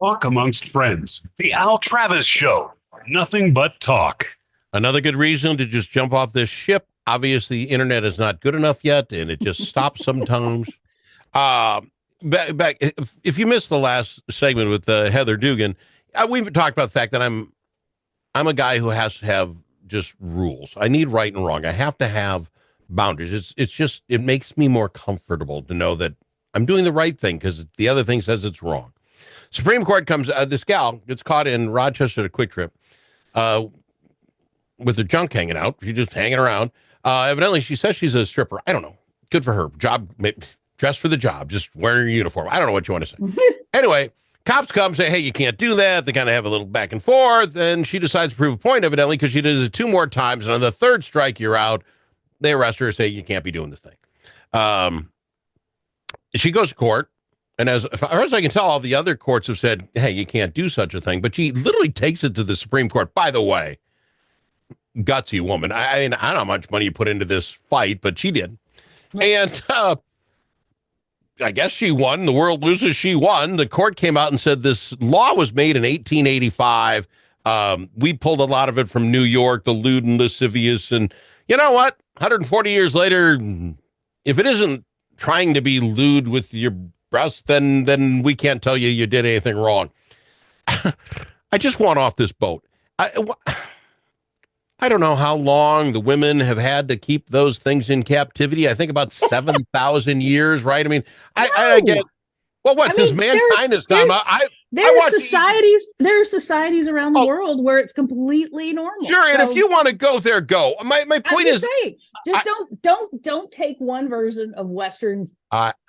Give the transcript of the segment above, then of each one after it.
Talk amongst friends. The Al Travis Show. Nothing but talk. Another good reason to just jump off this ship. Obviously, the internet is not good enough yet, and it just stops sometimes. Back, if you missed the last segment with Heather Dugan, we've talked about the fact that I'm a guy who has to have just rules. I need right and wrong. I have to have boundaries. It's just it makes me more comfortable to know that I'm doing the right thing because the other thing says it's wrong. Supreme Court comes. This gal gets caught in Rochester at a Quick Trip with her junk hanging out. She's just hanging around. Evidently, she says she's a stripper. I don't know. Good for her. Job, dressed for the job, just wearing a uniform. I don't know what you want to say. Anyway, cops come say, hey, you can't do that. They kind of have a little back and forth. And she decides to prove a point, evidently, because she does it 2 more times. And on the 3rd strike, you're out. They arrest her and say, you can't be doing this thing. She goes to court. And as far as I can tell, all the other courts have said, hey, you can't do such a thing. But she literally takes it to the Supreme Court. By the way, gutsy woman. I mean, I don't know how much money you put into this fight, but she did. And I guess she won. The world loses, she won. The court came out and said this law was made in 1885. We pulled a lot of it from New York, the lewd and lascivious. And you know what? 140 years later, if it isn't trying to be lewd with your breast, then we can't tell you did anything wrong. I just want off this boat. I don't know how long the women have had to keep those things in captivity. I think about 7,000 years, right? I mean, I get, well, what, since mankind has come, there are societies around the world where it's completely normal. Sure, and if you want to go there, go. My point is, just don't take one version of Western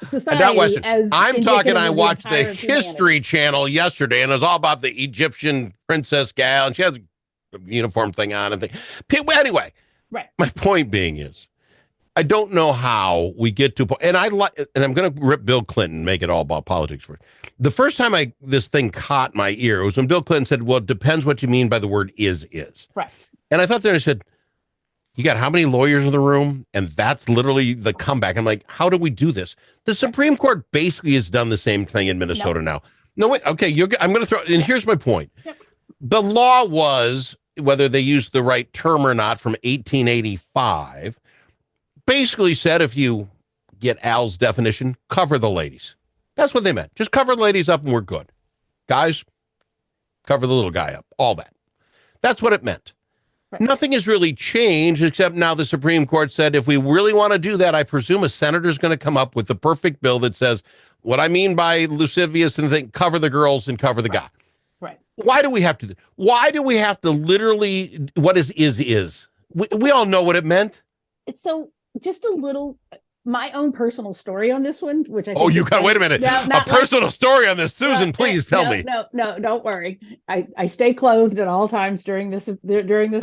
society not Western. As I'm talking. I watched the History Channel yesterday, and it was all about the Egyptian princess gal, and she has a uniform thing on and thing. Anyway, right. My point being is, I don't know how we get to, and I'm going to rip Bill Clinton, make it all about politics for it. The first time this thing caught my ear was when Bill Clinton said, well, it depends what you mean by the word is. Right. And I thought there, I said, you got how many lawyers in the room? And that's literally the comeback. I'm like, how do we do this? The Supreme Court basically has done the same thing in Minnesota now. No, wait. Okay. I'm going to throw, and here's my point. Yep. The law was, whether they used the right term or not, from 1885, basically said if you get Al's definition, cover the ladies. That's what they meant. Just cover the ladies up and we're good. Guys, cover the little guy up. All that. That's what it meant. Right. Nothing has really changed except now the Supreme Court said if we really want to do that, I presume a senator's going to come up with the perfect bill that says what I mean by lascivious and think cover the girls and cover the guy. Right. Why do we have to literally, what is? We all know what it meant. So just a little, my own personal story on this one, which I think you got, wait a minute. A personal story on this. Susan, please tell me. No, don't worry. I stay clothed at all times during this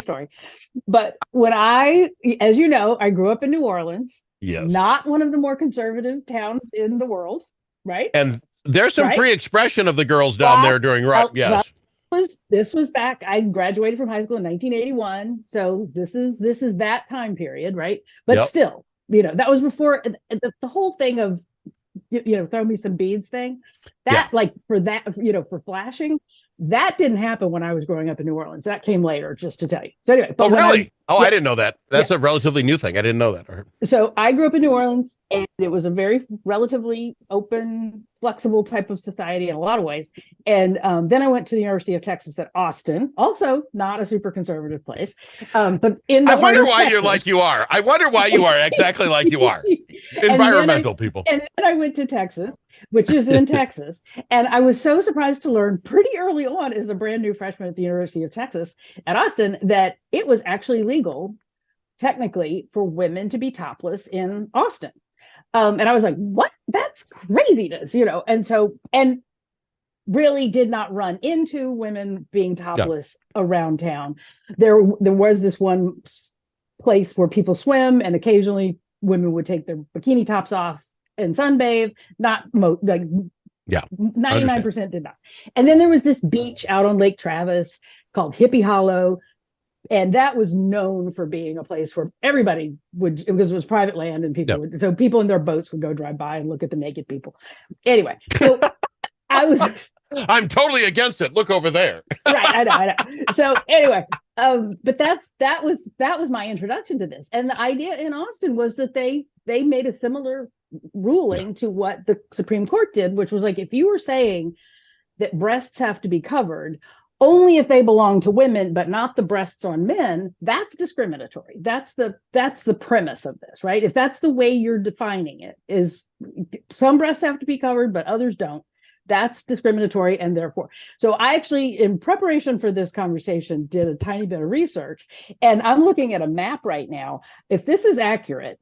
story. But when as you know, I grew up in New Orleans. Yes. Not one of the more conservative towns in the world, right? And there's some free expression of the girls down there during yes. This was back. I graduated from high school in 1981, so this is that time period, right? But still, that was before the whole thing of throw me some beads thing. That for flashing, that didn't happen when I was growing up in New Orleans. That came later, just to tell you. So anyway, but really? I didn't know that. That's a relatively new thing. I didn't know that. So I grew up in New Orleans, and it was a very relatively open, flexible type of society in a lot of ways. And then I went to the University of Texas at Austin, also not a super conservative place. But I wonder why you're like you are. I wonder why you are exactly like you are. Environmental people. And then I went to Texas, which is in Texas. And I was so surprised to learn pretty early on as a brand new freshman at the University of Texas at Austin that it was actually legal, technically, for women to be topless in Austin. And I was like, what? That's craziness, and really did not run into women being topless around town. There was this one place where people swim, and occasionally women would take their bikini tops off and sunbathe. Not 99% did not. And then there was this beach out on Lake Travis called Hippie Hollow, and that was known for being a place where everybody would, because it was private land, and so people in their boats would go drive by and look at the naked people. Anyway, so I'm totally against it. Look over there. Right, I know. So anyway, but that was my introduction to this. And the idea in Austin was that they made a similar ruling to what the Supreme Court did, which was like, if you were saying that breasts have to be covered only if they belong to women, but not the breasts on men, that's discriminatory. That's the premise of this, right? If that's the way you're defining it, is some breasts have to be covered, but others don't. That's discriminatory, and therefore. So I actually, in preparation for this conversation, did a tiny bit of research, and I'm looking at a map right now. If this is accurate,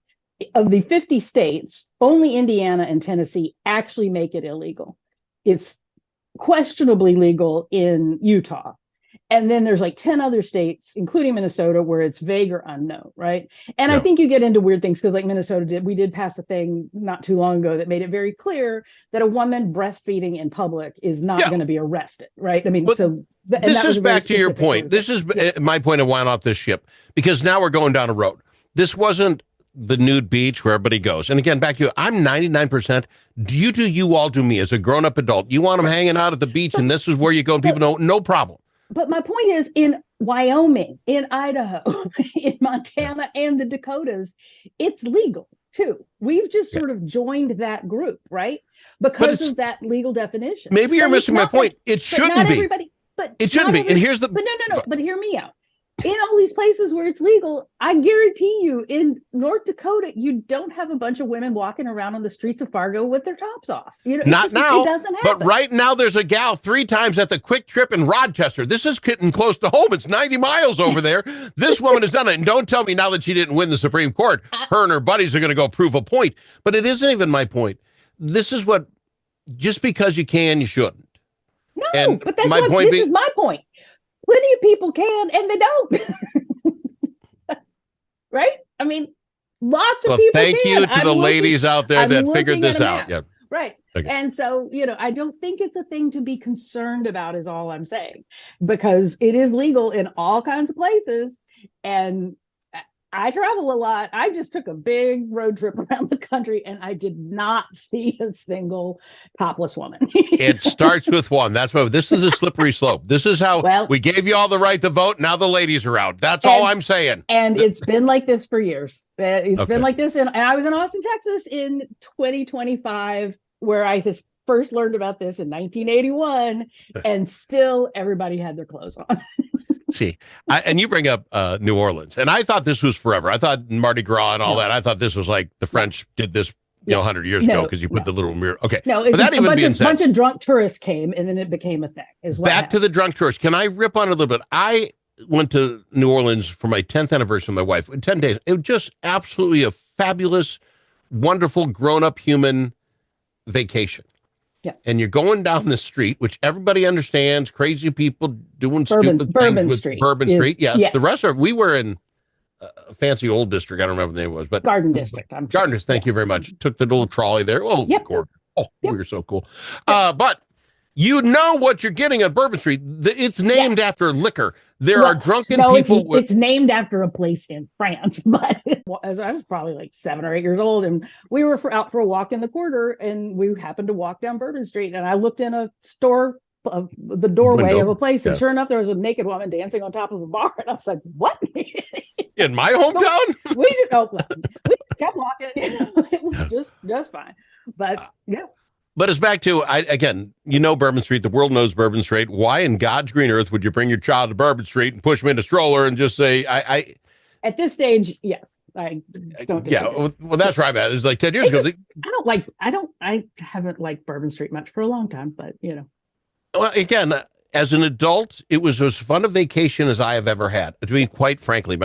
of the 50 states, only Indiana and Tennessee actually make it illegal. It's questionably legal in Utah. And then there's like 10 other states, including Minnesota, where it's vague or unknown, right? And I think you get into weird things because like Minnesota we did pass a thing not too long ago that made it very clear that a woman breastfeeding in public is not going to be arrested, right? I mean, but this is back to your point. This is my point of why I'm off this ship, because now we're going down a road. This wasn't the nude beach where everybody goes. And again, back to you, I'm 99%. You all do me as a grown-up adult. You want them hanging out at the beach, and this is where you go, and people know, no problem. But my point is, in Wyoming, in Idaho, in Montana, and the Dakotas, it's legal too. We've just sort of joined that group, right? Because of that legal definition. Maybe you're missing my point. It shouldn't be. But it shouldn't be. And here's the. But no. But hear me out. In all these places where it's legal, I guarantee you, in North Dakota, you don't have a bunch of women walking around on the streets of Fargo with their tops off. Not now, it doesn't happen. But right now there's a gal 3 times at the Quick Trip in Rochester. This is getting close to home. It's 90 miles over there. This woman has done it. And don't tell me now that she didn't win the Supreme Court, her and her buddies are going to go prove a point. But it isn't even my point. This is what, just because you can, you shouldn't. No, and but that's this is my point. Plenty of people can, and they don't. Right? I mean, lots of people thank you to the ladies out there that figured this out. Yeah. Right. Okay. And so, I don't think it's a thing to be concerned about, is all I'm saying, because it is legal in all kinds of places. And I travel a lot. I just took a big road trip around the country, and I did not see a single topless woman. It starts with one. That's why this is a slippery slope. This is how we gave you all the right to vote. Now the ladies are out. That's all I'm saying. And it's been like this for years. It's been like this. And I was in Austin, Texas in 2025, where I just first learned about this in 1981, and still everybody had their clothes on. See, and you bring up New Orleans, and I thought this was forever. I thought Mardi Gras and all that. I thought this was like the French did this, 100 years ago, because you put the little mirror. Okay, no, it's but that even being said, a bunch of drunk tourists came, and then it became a thing. Back to the drunk tourists. Can I rip on it a little bit? I went to New Orleans for my 10th anniversary with my wife. 10 days. It was just absolutely a fabulous, wonderful, grown-up human vacation. Yeah. And you're going down the street, which everybody understands, crazy people doing stupid things with Bourbon Street. Yes. The rest of we were in a fancy old district. I don't remember what the name was, but Garden District. Gardens, thank you very much. Took the little trolley there. Oh, gorgeous. We were so cool. But you know what you're getting at Bourbon Street. It's named after liquor. There are drunken people. It's named after a place in France, but as I was probably like 7 or 8 years old, and we were out for a walk in the quarter, and we happened to walk down Bourbon Street, and I looked in a store, the doorway of a place, and sure enough, there was a naked woman dancing on top of a bar, and I was like, "What?" In my hometown? we kept walking. It was just fine, but yeah. But it's back to, Bourbon Street. The world knows Bourbon Street. Why in God's green earth would you bring your child to Bourbon Street and push them in a stroller and just say, At this stage, yes, I don't. Yeah, well, that's right, man. It was like 10 years ago. I haven't liked Bourbon Street much for a long time, but Well, again, as an adult, it was as fun a vacation as I have ever had. To be quite frankly,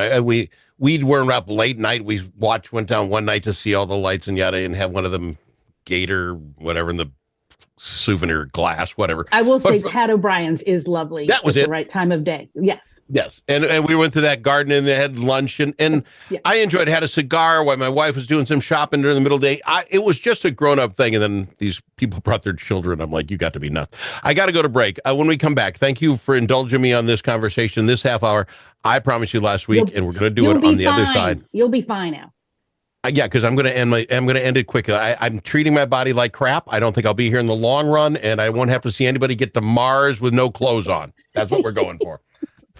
we weren't up late night. We went down one night to see all the lights and yada, and have one of them Gator, whatever, in the souvenir glass, whatever. I will say Pat O'Brien's is lovely. That was at the right time of day. Yes. And we went to that garden and had lunch and Yeah. I enjoyed it. Had a cigar while my wife was doing some shopping during the middle of the day. It was just a grown-up thing. And then these people brought their children. I'm like, you got to be nuts. I got to go to break. When we come back, thank you for indulging me on this conversation, this half hour. I promised you last week, and we're going to do it on the other side. You'll be fine now. Yeah, because I'm going to end it quickly. I'm treating my body like crap. I don't think I'll be here in the long run, and I won't have to see anybody get to Mars with no clothes on. That's what we're going for.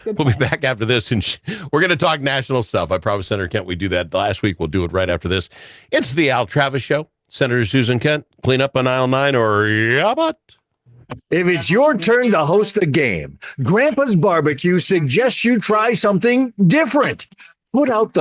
We'll be back after this, and we're going to talk national stuff. I promised Senator Kent we'd do that last week. We'll do it right after this. It's the Al Travis Show. Senator Susan Kent, clean up on aisle 9 or yabbot. If it's your turn to host a game, Grandpa's Barbecue suggests you try something different. Put out the